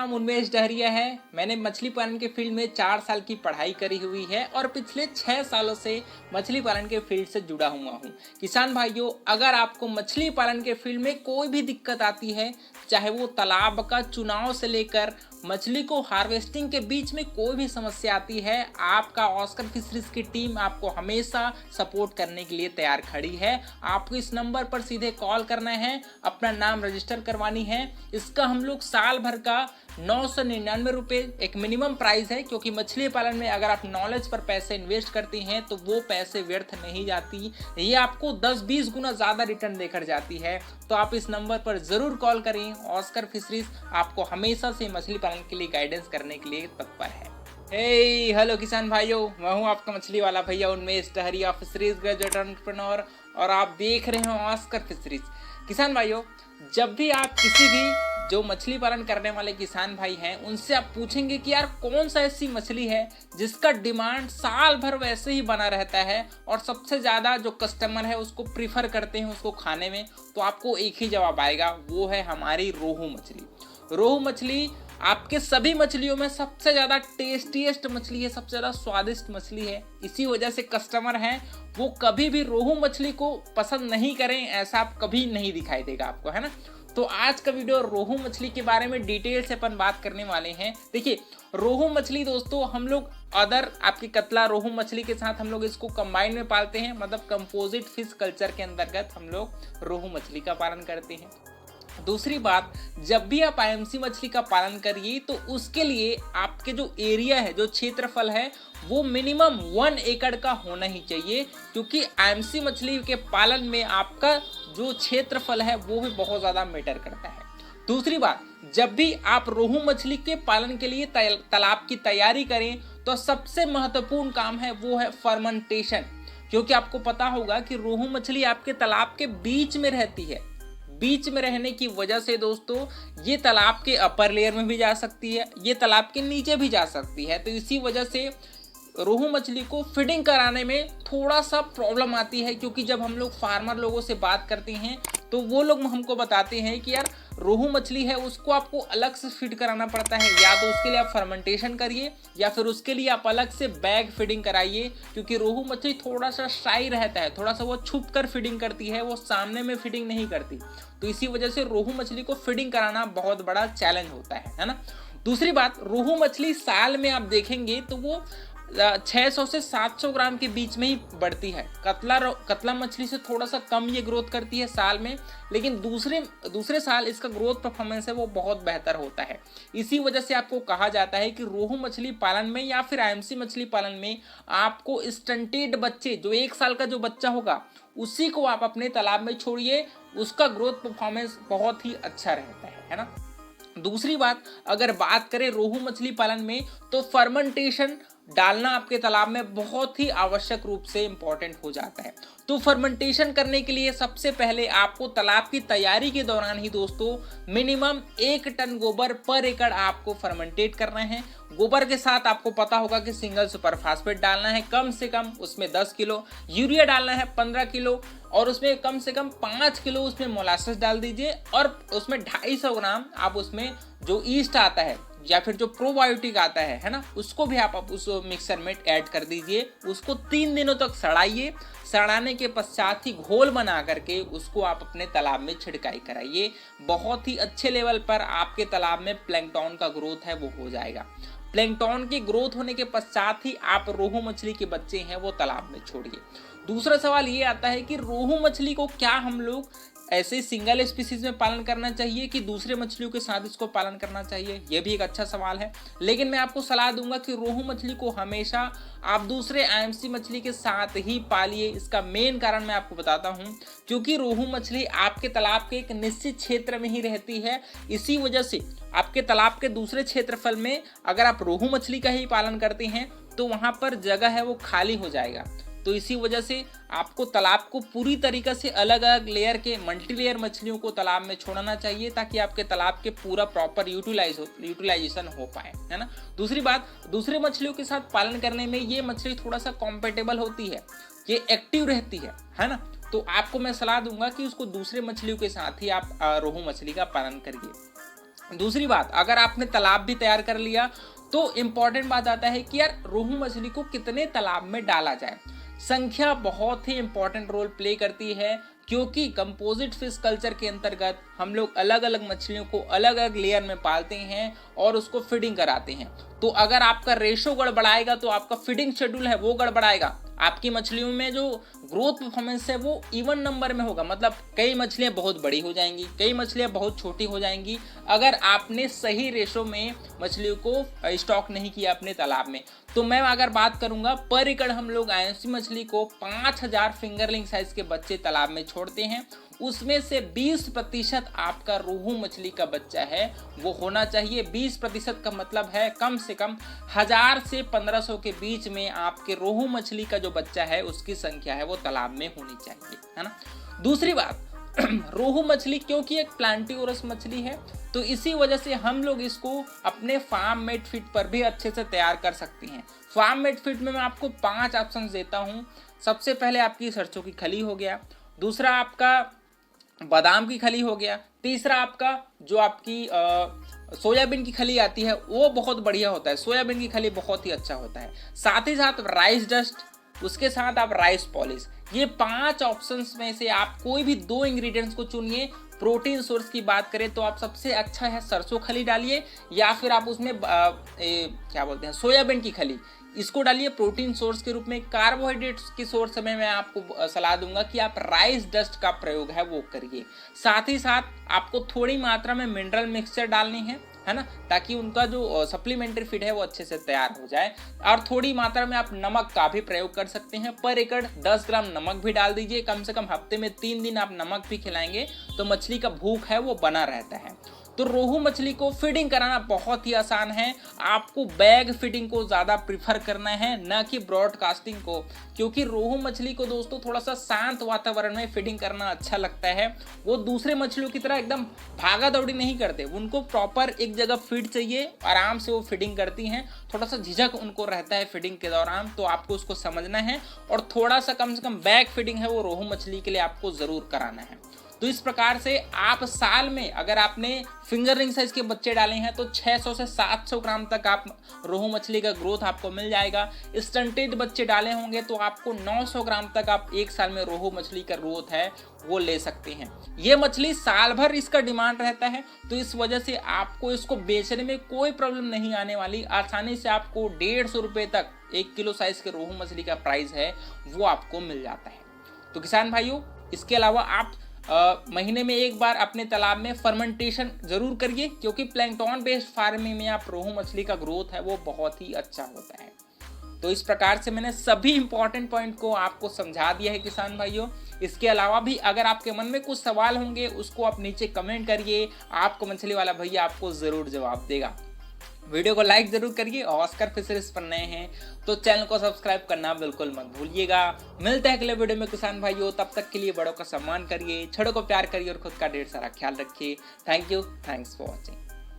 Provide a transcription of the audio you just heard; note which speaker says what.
Speaker 1: नाम उन्मेष डहरिया है। मैंने मछली पालन के फील्ड में 4 साल की पढ़ाई करी हुई है और पिछले 6 सालों से मछली पालन के फील्ड से जुड़ा हुआ हूँ। किसान भाइयों, अगर आपको मछली पालन के फील्ड में कोई भी दिक्कत आती है, चाहे वो तालाब का चुनाव से लेकर मछली को हार्वेस्टिंग के बीच में कोई भी समस्या आती है, आपका ऑस्कर फिशरीज की टीम आपको हमेशा सपोर्ट करने के लिए तैयार खड़ी है। आपको इस नंबर पर सीधे कॉल करना है, अपना नाम रजिस्टर करवानी है। इसका हम लोग साल भर का 999 रुपये एक मिनिमम प्राइस है, क्योंकि मछली पालन में अगर आप नॉलेज पर पैसे इन्वेस्ट करती हैं तो वो पैसे व्यर्थ नहीं जाती, ये आपको 10-20 गुना ज़्यादा रिटर्न देकर जाती है। तो आप इस नंबर पर ज़रूर कॉल करें। ऑस्कर फिशरीज आपको हमेशा से मछली पालन के लिए गाइडेंस करने के लिए तत्पर है। हेलो किसान भाइयों, मैं हूँ आपका मछली वाला भैया उन्मेष डहरिया, फिशरीज ग्रेजुएट एंटरप्रेन्योर, और आप देख रहे हो ऑस्कर फिशरीज। किसान भाइयों, जब भी आप किसी भी जो मछली पालन करने वाले किसान भाई हैं उनसे आप पूछेंगे कि यार कौन सा ऐसी मछली है जिसका डिमांड साल भर वैसे ही बना रहता है और सबसे ज़्यादा जो कस्टमर है उसको प्रीफर करते हैं उसको खाने में, तो आपको एक ही जवाब आएगा, वो है हमारी रोहू मछली। रोहू मछली आपके सभी मछलियों में सबसे ज़्यादा टेस्टीएस्ट मछली है, सबसे ज़्यादा स्वादिष्ट मछली है। इसी वजह से कस्टमर हैं वो कभी भी रोहू मछली को पसंद नहीं करें, ऐसा आप कभी नहीं दिखाई देगा आपको, है ना। तो आज का वीडियो रोहू मछली के बारे में डिटेल से अपन बात करने वाले हैं। देखिए, रोहू मछली दोस्तों हम लोग अदर आपकी कतला रोहू मछली के साथ हम लोग इसको कंबाइन में पालते हैं, मतलब कंपोजिट फिश कल्चर के अंतर्गत हम लोग रोहू मछली का पालन करते हैं। दूसरी बात, जब भी आप आईएमसी मछली का पालन करिए तो उसके लिए आपके जो एरिया है, जो क्षेत्रफल है, वो मिनिमम 1 एकड़ का होना ही चाहिए, क्योंकि आईएमसी मछली के पालन में आपका जो क्षेत्रफल है वो भी बहुत ज़्यादा मैटर करता है। दूसरी बात, जब भी आप रोहू मछली के पालन के लिए तालाब की तैयारी करें तो सबसे महत्वपूर्ण काम है वो है फर्मेंटेशन, क्योंकि आपको पता होगा कि रोहू मछली आपके तालाब के बीच में रहती है। बीच में रहने की वजह से दोस्तों ये तालाब के अपर लेयर में भी जा सकती है, ये तालाब के नीचे भी जा सकती है। तो इसी वजह से रोहू मछली को फीडिंग कराने में थोड़ा सा प्रॉब्लम आती है, क्योंकि जब हम लोग फार्मर लोगों से बात करते हैं तो वो लोग हमको बताते हैं कि यार रोहू मछली है उसको आपको अलग से फीड कराना पड़ता है, या तो उसके लिए आप फर्मेंटेशन करिए या फिर उसके लिए आप अलग से बैग फीडिंग कराइए, क्योंकि रोहू मछली थोड़ा सा शाई रहता है, थोड़ा सा वो छुप कर फीडिंग करती है, वो सामने में फीडिंग नहीं करती। तो इसी वजह से रोहू मछली को फीडिंग कराना बहुत बड़ा चैलेंज होता है ना। दूसरी बात, रोहू मछली साल में आप देखेंगे तो वो 600 से 700 ग्राम के बीच में ही बढ़ती है। कतला मछली से थोड़ा सा कम ये ग्रोथ करती है साल में, लेकिन दूसरे साल इसका ग्रोथ परफॉर्मेंस है वो बहुत बेहतर होता है। इसी वजह से आपको कहा जाता है कि रोहू मछली पालन में या फिर आईएमसी मछली पालन में आपको स्टंटेड बच्चे, जो 1 साल का जो बच्चा होगा उसी को आप अपने तालाब में छोड़िए, उसका ग्रोथ परफॉर्मेंस बहुत ही अच्छा रहता है ना। दूसरी बात, अगर बात करें रोहू मछली पालन में तो फर्मेंटेशन डालना आपके तालाब में बहुत ही आवश्यक रूप से इम्पोर्टेंट हो जाता है। तो फर्मेंटेशन करने के लिए सबसे पहले आपको तालाब की तैयारी के दौरान ही दोस्तों मिनिमम 1 टन गोबर पर एकड़ आपको फर्मेंटेट करना है। गोबर के साथ आपको पता होगा कि सिंगल सुपर फास्फेट डालना है कम से कम, उसमें 10 किलो यूरिया डालना है 15 किलो, और उसमें कम से कम 5 किलो उसमें मोलासेस डाल दीजिए, और उसमें 250 ग्राम आप उसमें जो ईस्ट आता है या फिर जो प्रोबायोटिक आता है ना, उसको भी आप उस मिक्सर में ऐड कर दीजिए। उसको 3 दिनों तक सड़ाइए। सड़ाने के पश्चात ही घोल बना करके उसको आप अपने तालाब में छिड़काई कराइए। बहुत ही अच्छे लेवल पर आपके तालाब में प्लैंकटन का ग्रोथ है वो हो जाएगा। प्लैंकटन की ग्रोथ होने के पश्चात ही आप रोहू मछली के बच्चे हैं वो तालाब में छोड़िए। दूसरा सवाल ये आता है कि रोहू मछली को क्या हम लोग ऐसे सिंगल स्पीसीज में पालन करना चाहिए कि दूसरे मछलियों के साथ इसको पालन करना चाहिए, यह भी एक अच्छा सवाल है। लेकिन मैं आपको सलाह दूंगा कि रोहू मछली को हमेशा आप दूसरे आईएमसी मछली के साथ ही पालिए। इसका मेन कारण मैं आपको बताता हूं, क्योंकि रोहू मछली आपके तालाब के एक निश्चित क्षेत्र में ही रहती है। इसी वजह से आपके तालाब के दूसरे क्षेत्रफल में अगर आप रोहू मछली का ही पालन करते हैं तो वहां पर जगह है वो खाली हो जाएगा। तो इसी वजह से आपको तालाब को पूरी तरीके से अलग अलग लेयर के मल्टी लेयर मछलियों को तालाब में छोड़ना चाहिए, ताकि आपके तालाब के पूरा प्रॉपर यूटिलाइजेशन हो पाए, है ना। दूसरी बात, दूसरे मछलियों के साथ पालन करने में ये मछली थोड़ा सा कॉम्पेटेबल होती है, ये एक्टिव रहती है ना। तो आपको मैं सलाह दूंगा कि उसको दूसरे मछलियों के साथ ही आप रोहू मछली का पालन करिए। दूसरी बात, अगर आपने तालाब भी तैयार कर लिया तो इंपॉर्टेंट बात आता है कि यार रोहू मछली को कितने तालाब में डाला जाए। संख्या बहुत ही इंपॉर्टेंट रोल प्ले करती है, क्योंकि कंपोजिट फिश कल्चर के अंतर्गत हम लोग अलग अलग मछलियों को अलग अलग लेयर में पालते हैं और उसको फीडिंग कराते हैं। तो अगर आपका रेशो गड़बड़ाएगा तो आपका फीडिंग शेड्यूल है वो गड़बड़ाएगा, आपकी मछलियों में जो ग्रोथ परफॉर्मेंस है वो इवन नंबर में होगा, मतलब कई मछलियां बहुत बड़ी हो जाएंगी, कई मछलियां बहुत छोटी हो जाएंगी, अगर आपने सही रेशो में मछलियों को स्टॉक नहीं किया अपने तालाब में। तो मैं अगर बात करूंगा, पर एकड़ हम लोग आईएनसी मछली को 5000 फिंगरलिंग साइज के बच्चे तालाब में छोड़ते हैं, उसमें से 20% आपका रोहू मछली का बच्चा है वो होना चाहिए। 20% का मतलब है कम से कम 1000 से 1500 के बीच में आपके रोहू मछली का जो बच्चा है उसकी संख्या है वो तालाब में होनी चाहिए, है ना। दूसरी बात, रोहू मछली क्योंकि एक प्लांटियोरस मछली है तो इसी वजह से हम लोग इसको अपने फार्म मेड फीड पर भी अच्छे से तैयार कर सकते हैं। फार्म मेड फीड में मैं आपको 5 ऑप्शन देता हूँ। सबसे पहले आपकी सरसों की खली हो गया, दूसरा आपका बादाम की खली हो गया, तीसरा आपका जो आपकी सोयाबीन की खली आती है वो बहुत बढ़िया होता है, सोयाबीन की खली बहुत ही अच्छा होता है, साथ ही साथ राइस डस्ट, उसके साथ आप राइस पॉलिश। ये 5 ऑप्शंस में से आप कोई भी 2 इंग्रेडिएंट्स को चुनिए। प्रोटीन सोर्स की बात करें तो आप सबसे अच्छा है सरसों खली डालिए, या फिर आप उसमें क्या बोलते हैं सोयाबीन की खली, इसको डालिए प्रोटीन सोर्स के रूप में। कार्बोहाइड्रेट्स की सोर्स में मैं आपको सलाह दूंगा कि आप राइस डस्ट का प्रयोग है वो करिए। साथ ही साथ आपको थोड़ी मात्रा में मिनरल मिक्सचर डालनी है ना, ताकि उनका जो सप्लीमेंट्री फीड है वो अच्छे से तैयार हो जाए। और थोड़ी मात्रा में आप नमक का भी प्रयोग कर सकते हैं, पर एकड़ 10 ग्राम नमक भी डाल दीजिए। कम से कम हफ्ते में 3 दिन आप नमक भी खिलाएंगे तो मछली का भूख है वो बना रहता है। तो रोहू मछली को फीडिंग कराना बहुत ही आसान है। आपको बैग फीडिंग को ज़्यादा प्रीफर करना है, ना कि ब्रॉडकास्टिंग को, क्योंकि रोहू मछली को दोस्तों थोड़ा सा शांत वातावरण में फीडिंग करना अच्छा लगता है। वो दूसरे मछलियों की तरह एकदम भागा दौड़ी नहीं करते, उनको प्रॉपर एक जगह फीड चाहिए, आराम से वो फीडिंग करती हैं। थोड़ा सा झिझक उनको रहता है फीडिंग के दौरान, तो आपको उसको समझना है। और थोड़ा सा कम से कम बैग फीडिंग है वो रोहू मछली के लिए आपको ज़रूर कराना है। तो इस प्रकार से आप साल में अगर आपने फिंगर रिंग साइज के बच्चे डाले हैं तो 600 से 700 ग्राम तक आप रोहू मछली का ग्रोथ आपको मिल जाएगा। स्टंटेड बच्चे डाले होंगे तो आपको 900 ग्राम तक आप एक साल में रोहू मछली का ग्रोथ है वो ले सकते हैं। ये मछली साल भर इसका डिमांड रहता है, तो इस वजह से आपको इसको बेचने में कोई प्रॉब्लम नहीं आने वाली। आसानी से आपको 150 रुपये तक 1 किलो साइज के रोहू मछली का प्राइस है वो आपको मिल जाता है। तो किसान भाइयों, इसके अलावा आप महीने में एक बार अपने तालाब में फर्मेंटेशन जरूर करिए, क्योंकि प्लैंकटन बेस्ड फार्मिंग में आप रोहू मछली का ग्रोथ है वो बहुत ही अच्छा होता है। तो इस प्रकार से मैंने सभी इंपॉर्टेंट पॉइंट को आपको समझा दिया है किसान भाइयों। इसके अलावा भी अगर आपके मन में कुछ सवाल होंगे उसको आप नीचे कमेंट करिए, आपको मछली वाला भैया आपको जरूर जवाब देगा। वीडियो को लाइक जरूर करिए, और ऑस्कर फिशरीज पर नए हैं तो चैनल को सब्सक्राइब करना बिल्कुल मत भूलिएगा। मिलते हैं अगले वीडियो में किसान भाइयों, तब तक के लिए बड़ों का सम्मान करिए, छोटों को प्यार करिए और खुद का ढेर सारा ख्याल रखिए। Thank you, thanks for watching.